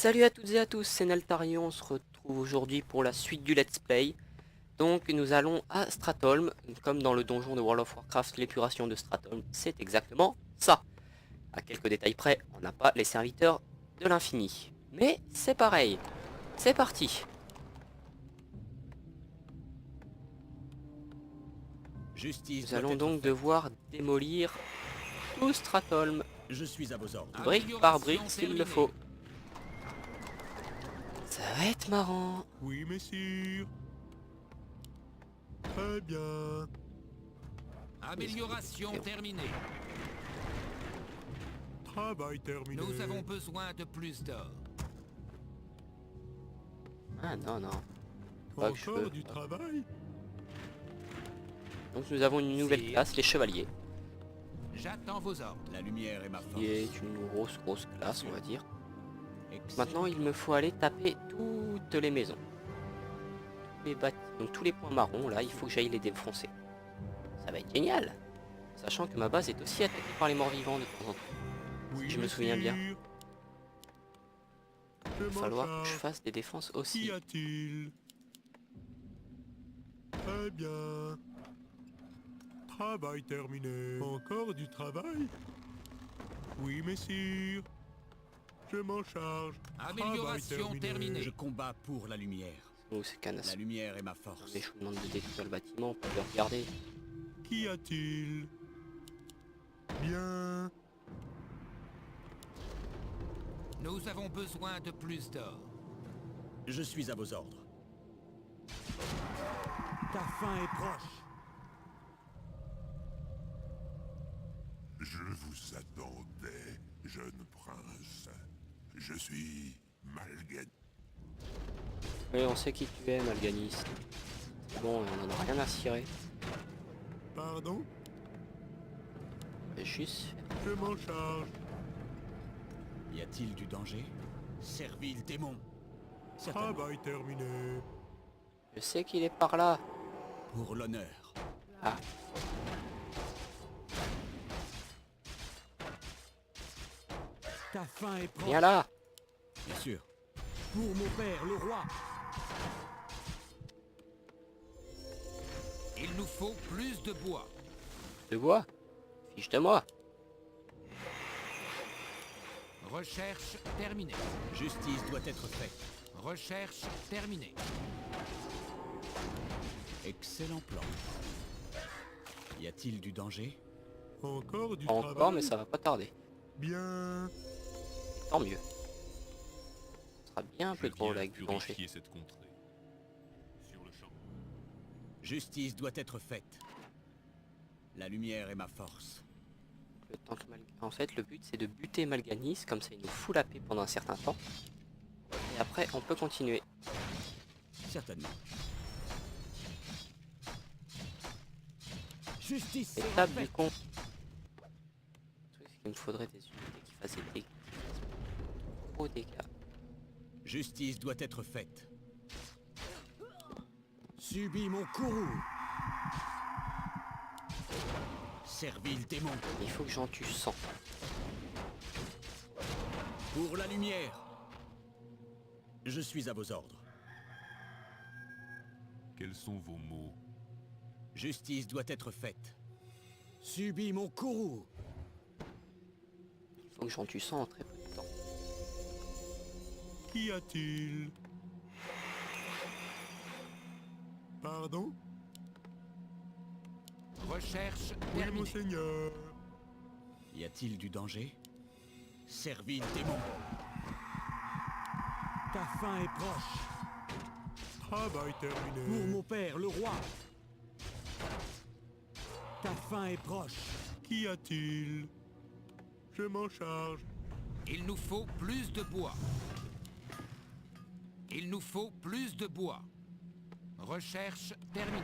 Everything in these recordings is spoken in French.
Salut à toutes et à tous, c'est Neltarion, on se retrouve aujourd'hui pour la suite du let's play. Donc nous allons à Stratholme, comme dans le donjon de World of Warcraft, l'épuration de Stratholme, c'est exactement ça. À quelques détails près, on n'a pas les serviteurs de l'infini. Mais c'est pareil, c'est parti. Justice Nous doit allons être donc faite. devoir démolir tout Stratholme, Je suis à vos ordres. brique par brique Amélioration s'il le terminée. faut. Ça va être marrant. Oui, messire. Très bien. Amélioration Oui. terminée. Travail terminé. Nous avons besoin de plus d'or. Ah non, non. Pas que je veux. Encore du travail. Donc nous avons une nouvelle Sire. classe, les chevaliers, J'attends vos ordres. La lumière est ma force. qui est une grosse classe, on va dire. Excellent. Maintenant, il me faut aller taper toutes les maisons. Donc tous les points marrons, là, il faut que j'aille les défoncer. Ça va être génial. Sachant que ma base est aussi attaquée par les morts-vivants de temps en temps. Oui, je me souviens bien. messire. Il va m'en falloir que je charge. fasse des défenses Qu'y aussi. a-t-il? Très bien. Travail terminé. Encore du travail? Oui, messire. Je m'en charge. Amélioration Travail terminé. Je combats pour la lumière. Oh, c'est canas. La lumière est ma force. Mais je vous demande de détruire le bâtiment pour le regarder. Qu'y a-t-il? Bien. Nous avons besoin de plus d'or. Je suis à vos ordres. Ta fin est proche. Je vous attendais, jeune prince. Je suis Malgan. Oui, on sait qui tu es, Malganis. C'est bon, on en a rien à cirer. Pardon? On va juste... Je m'en charge. Y a-t-il du danger? Servile démon. Certainement. Travail terminé. Je sais qu'il est par là. Pour l'honneur. Ah, Ta fin est proche. viens là. Bien sûr. Pour mon père, le roi. Il nous faut plus de bois. De bois. Fiche de moi. Recherche terminée. Justice doit être faite. Recherche terminée. Excellent plan. Y a-t-il du danger? Encore du Encore, travail. mais ça va pas tarder. Bien. Tant mieux. Ce sera bien un peu Je drôle viens avec du plancher. purifier cette contrée. Sur le champ. Justice doit être faite. La lumière est ma force. Le temps que En fait, le but c'est de buter Malganis, comme ça il nous fout la paix pendant un certain temps. Et après, on peut continuer. Certainement. Justice. Étape du con. Le truc, c'est qu'il me faudrait des unités qui fassent des dégâts. Gros dégâts. Justice doit être faite. Subis mon courroux. Servile démon. Il faut que j'en tue 100. Pour la lumière. Je suis à vos ordres. Quels sont vos mots? Justice doit être faite. Subis mon courroux. Il faut que j'en tue 100 en très peu de temps. Qu'y a-t-il? Pardon? Recherche Oui, terminée. monseigneur. Y a-t-il du danger? Servile démon. Ta fin est proche. Travail terminé. Pour mon père, le roi. Ta fin est proche. Qu'y a-t-il? Je m'en charge. Il nous faut plus de bois. Il nous faut plus de bois. Recherche terminée.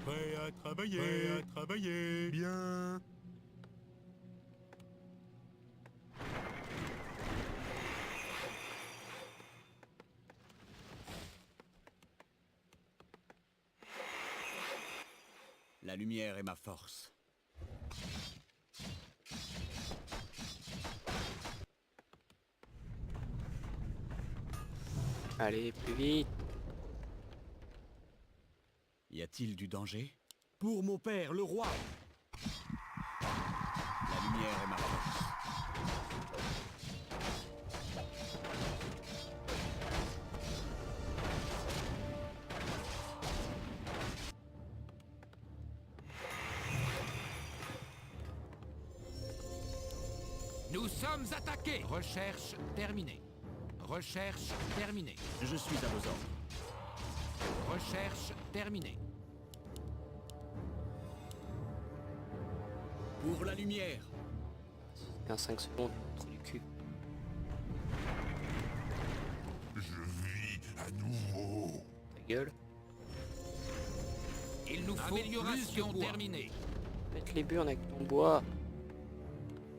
Prêt à travailler. Prêt à travailler. Bien. La lumière est ma force. Allez, plus vite. Y a-t-il du danger? Pour mon père, le roi. La lumière est ma force. Nous sommes attaqués. Recherche terminée. Recherche terminée. Je suis à vos ordres. Recherche terminée. Pour la lumière. Un 5 secondes, trou du cul. Je vis à nouveau. Ta gueule. Il nous faut amélioration terminée. Mettre les burnes avec ton bois.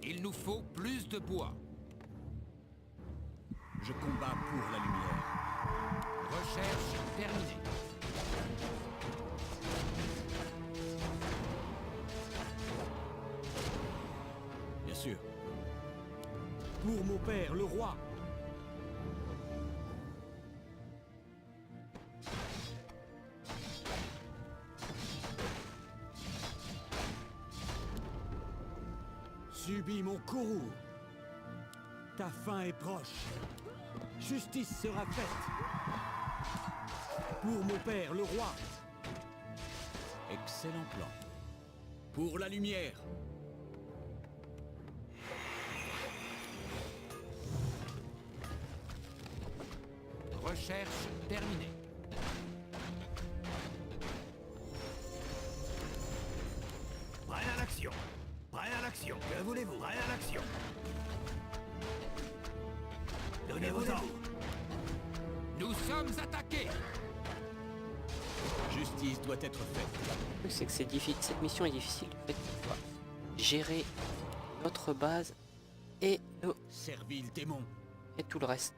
Il nous faut plus de bois. Je combats pour la lumière. Recherche terminée. Bien sûr. Pour mon père, le roi. Subis mon courroux. Ta fin est proche. Justice sera faite. Pour mon père, le roi. Excellent plan. Pour la lumière. Recherche terminée. Prêt à l'action. Prêt à l'action. Que voulez-vous? Prêt à l'action. Donnez vos ordres. Nous sommes attaqués. Justice doit être faite. Le truc, c'est que c'est difficile. Cette mission est difficile du fait qu'on doit gérer notre base et, Servile démon. et tout le reste.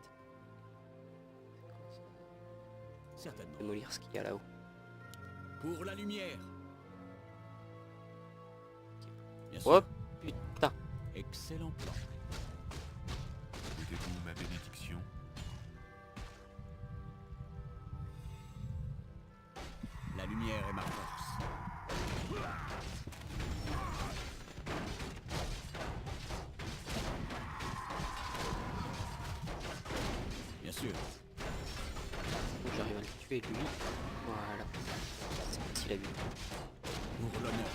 Certainement. Démolir ce qu'il y a là-haut. Pour la lumière. Bien sûr. Oh putain. Excellent plan. Écoutez-vous ma bénédiction? La lumière est ma force. Bien sûr. Donc j'arrive à le tuer lui. Voilà. C'est facile à vue. Pour l'honneur.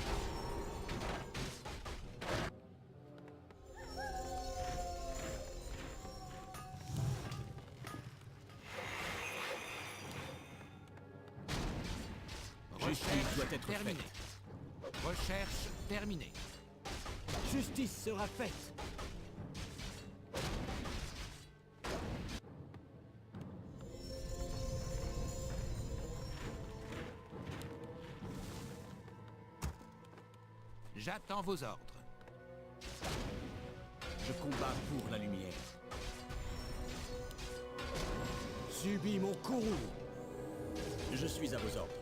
Justice doit être terminée. faite. Recherche terminée. Justice sera faite. J'attends vos ordres. Je combats pour la lumière. Subis mon courroux. Je suis à vos ordres.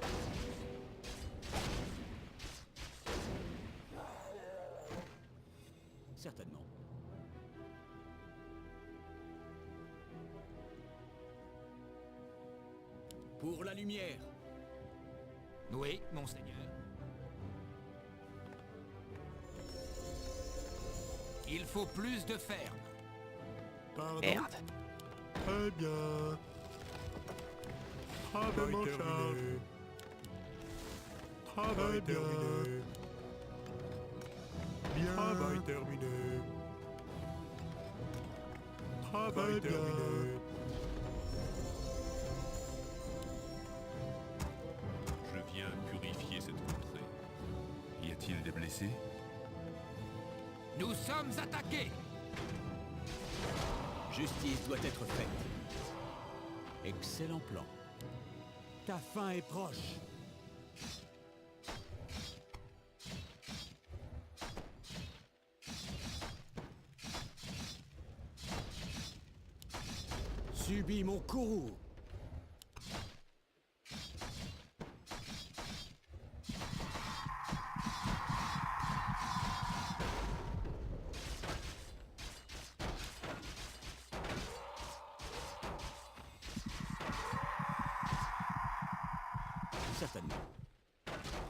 Certainement. Pour la lumière. Oui, monseigneur. Il faut plus de ferme. Pardon. Merde. Très bien. Travail en charge. Travail terminé. Bien. Travail terminé. Travail terminé. Je viens purifier cette contrée. Y a-t-il des blessés? Nous sommes attaqués. Justice doit être faite. Excellent plan. Ta fin est proche. Subis mon courroux. Certainement.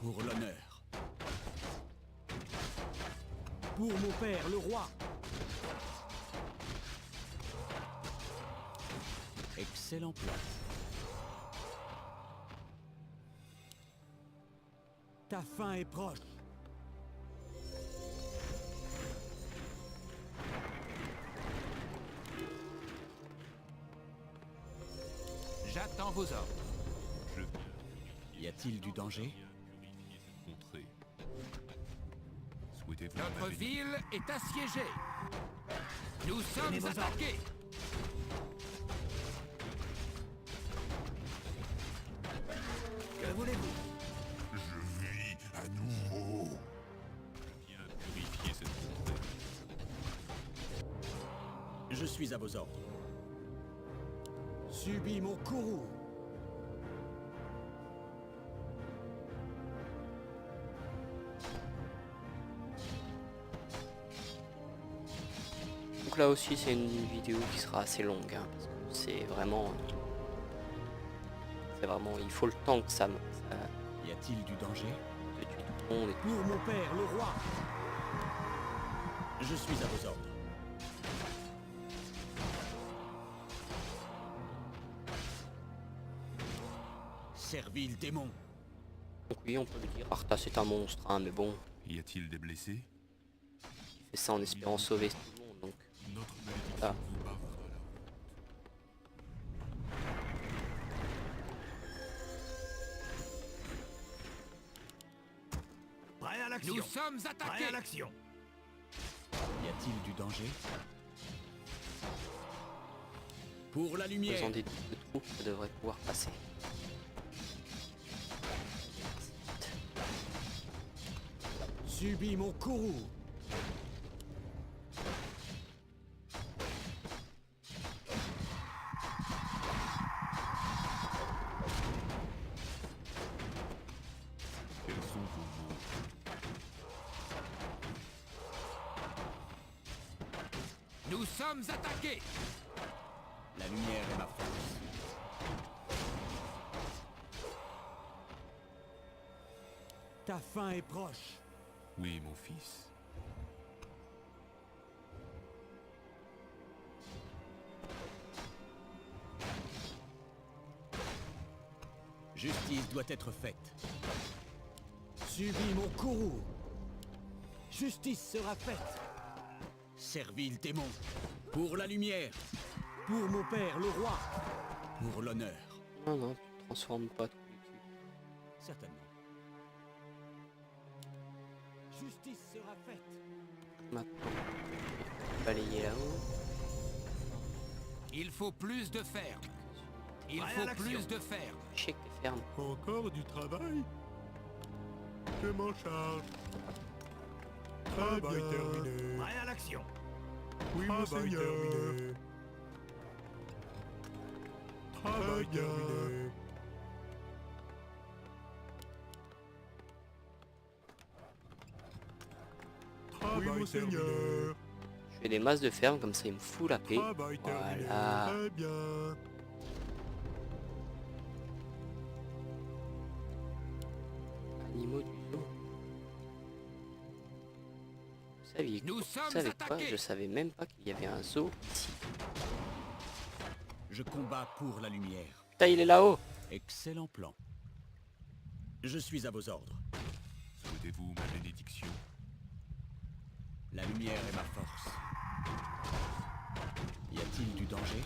Pour l'honneur. Pour mon père, le roi. Excellent plan. Ta fin est proche. J'attends vos ordres. Je viens. Y a-t-il du danger? Purifier cette contrée. Souhaitez-vous Notre ma bénédiction? ville est assiégée. Nous sommes attaqués. Que voulez-vous? Je vis à nouveau. Je viens purifier cette contrée. Je suis à vos ordres. Subis mon courroux. Donc là aussi c'est une vidéo qui sera assez longue, hein, parce que c'est vraiment... il faut le temps que ça Y a-t-il du danger? te tue tout le monde. Pour mon père, le roi. Je suis à vos ordres. Servile démon. Donc oui, on peut le dire, Arthas c'est un monstre, hein, mais bon, Y a-t-il des blessés? il fait ça en espérant sauver tout le monde, donc... Notre malédiction Ah. vous barrera la Prêt à l'action. Nous sommes Prêt attaqués. à l'action. Y a-t-il du danger? Pour la lumière. Faisant des doubles trous, ça devrait pouvoir passer. Subis mon courroux. Quels sont vos mots? Nous sommes attaqués. La lumière est ma force. Ta fin est proche. Oui, mon fils. Justice doit être faite. Subis mon courroux. Justice sera faite. Servile démon. Pour la lumière. Pour mon père, le roi. Pour l'honneur. Non, non, tu transformes pas tous les cubes. Certainement. Justice sera faite. Maintenant, balayer là-haut. Il faut plus de ferme. Il Prêt à faut l'action. plus de ferme. Chier que t'es ferme. Encore du travail? Je m'en charge. Travail terminé. Prêt à l'action. Oui, Travail terminé. Travail terminé. Travail Seigneur. Je fais des masses de ferme, comme ça il me fout la paix. Travail terminé. Voilà. Très bien. Animaux du zoo. Nous Vous sommes savez quoi? attaqués. Je savais même pas qu'il y avait un zoo ici. Je combats pour la lumière. Putain, il est là-haut. Excellent plan. Je suis à vos ordres. Souhaitez-vous ma bénédiction? La lumière est ma force. Y a-t-il du danger?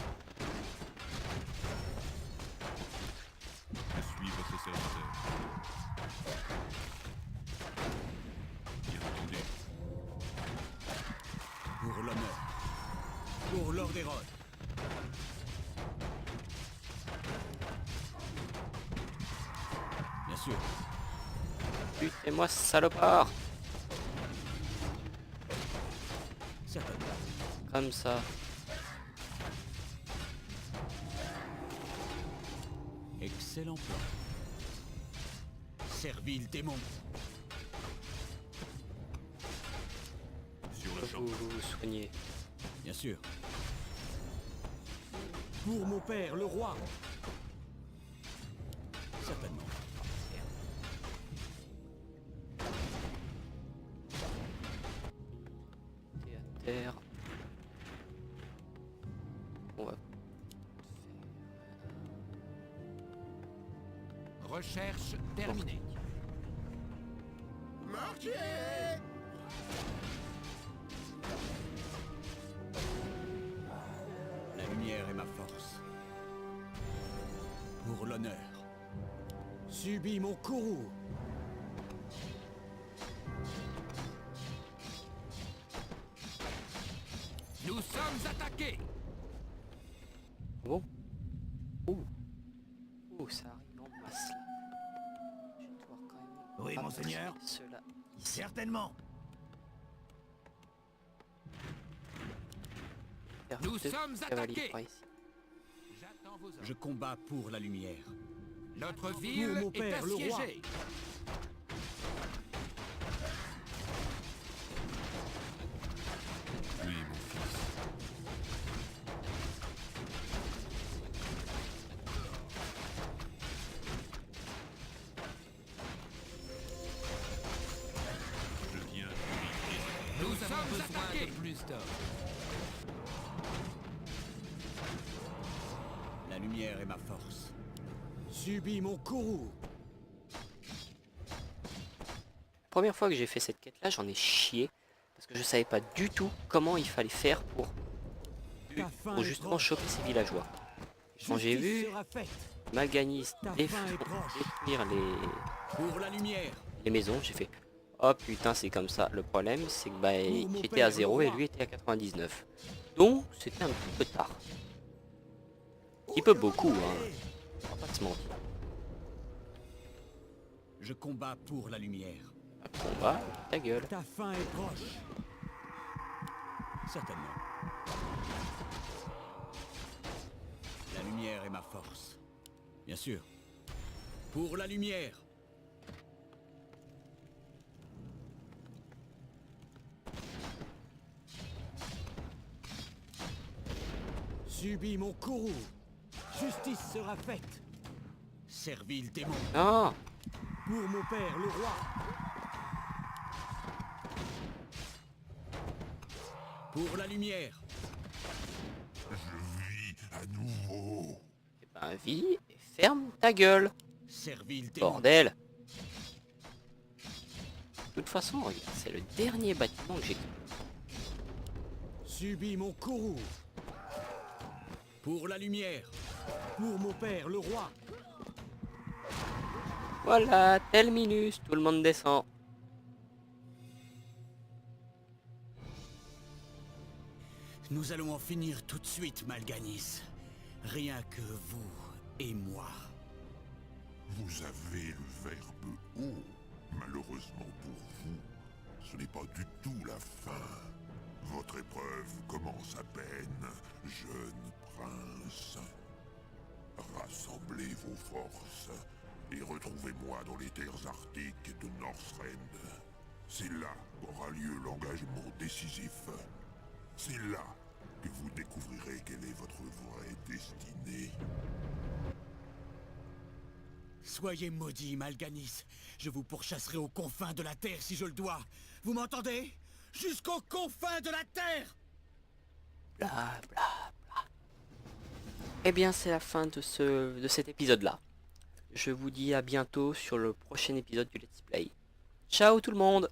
Je suis votre serviteur. Bien entendu. Pour l'honneur. Pour l'Ordérod. Bien sûr. Butez-moi, salopard. Certainement. Comme ça. Excellent plan. Servile démon. Sur le champ. Vous soignez. Bien sûr. Pour mon père, le roi. Certainement. faire... On va... Recherche terminée. Marchez! La lumière est ma force. Pour l'honneur. Subis mon courroux. Nous sommes attaqués. Bon. Ouh. Ouh, ça arrive en masse là. Je vais devoir quand même... Oui, pas monseigneur. passer ceux-là ici. Certainement. Faire Nous deux sommes cavaliers attaqués. par ici. J'attends vos ordres. Je combats pour la lumière. Notre ville mon est père, le roi. assiégée. Oui, mon fils. Je viens purifier. Nous sommes attaqués. Plus d'hommes. La lumière est ma force. Subis mon courroux. Première fois que j'ai fait cette quête là, j'en ai chié. Parce que je savais pas du tout comment il fallait faire pour justement proche. choper ces villageois. Quand j'ai Justice vu sera faite. Malganis Ta fin est proche. détruire Pour la lumière. les maisons, j'ai fait oh putain c'est comme ça. Le problème c'est que bah, Pour mon j'étais père, à 0 le et roi. lui était à 99. Donc c'était un petit peu tard. Un petit peu beaucoup hein. On va pas se mentir. Je combats pour la lumière. Un combat, ta gueule. Ta fin est proche. Certainement. La lumière est ma force. Bien sûr. Pour la lumière. Subis mon courroux. Justice sera faite. Servile démon. Ah Pour mon père, le roi. Pour la lumière. Je vis à nouveau. et ben vie et ferme ta gueule. Servile démon. Bordel. De toute façon, regarde, c'est le dernier bâtiment que j'ai. Subis mon courroux. Pour la lumière. Pour mon père, le roi. Voilà, tel minus, tout le monde descend. Nous allons en finir tout de suite, Malganis. Rien que vous et moi. Vous avez le verbe haut. Malheureusement pour vous, ce n'est pas du tout la fin. Votre épreuve commence à peine, jeune prince. Rassemblez vos forces et retrouvez-moi dans les terres arctiques de Northrend. C'est là qu'aura lieu l'engagement décisif. C'est là que vous découvrirez quelle est votre vraie destinée. Soyez maudits, Malganis. Je vous pourchasserai aux confins de la Terre si je le dois. Vous m'entendez? Jusqu'aux confins de la Terre! Bla bla bla. Eh bien, c'est la fin de cet épisode-là. Je vous dis à bientôt sur le prochain épisode du Let's Play. Ciao tout le monde!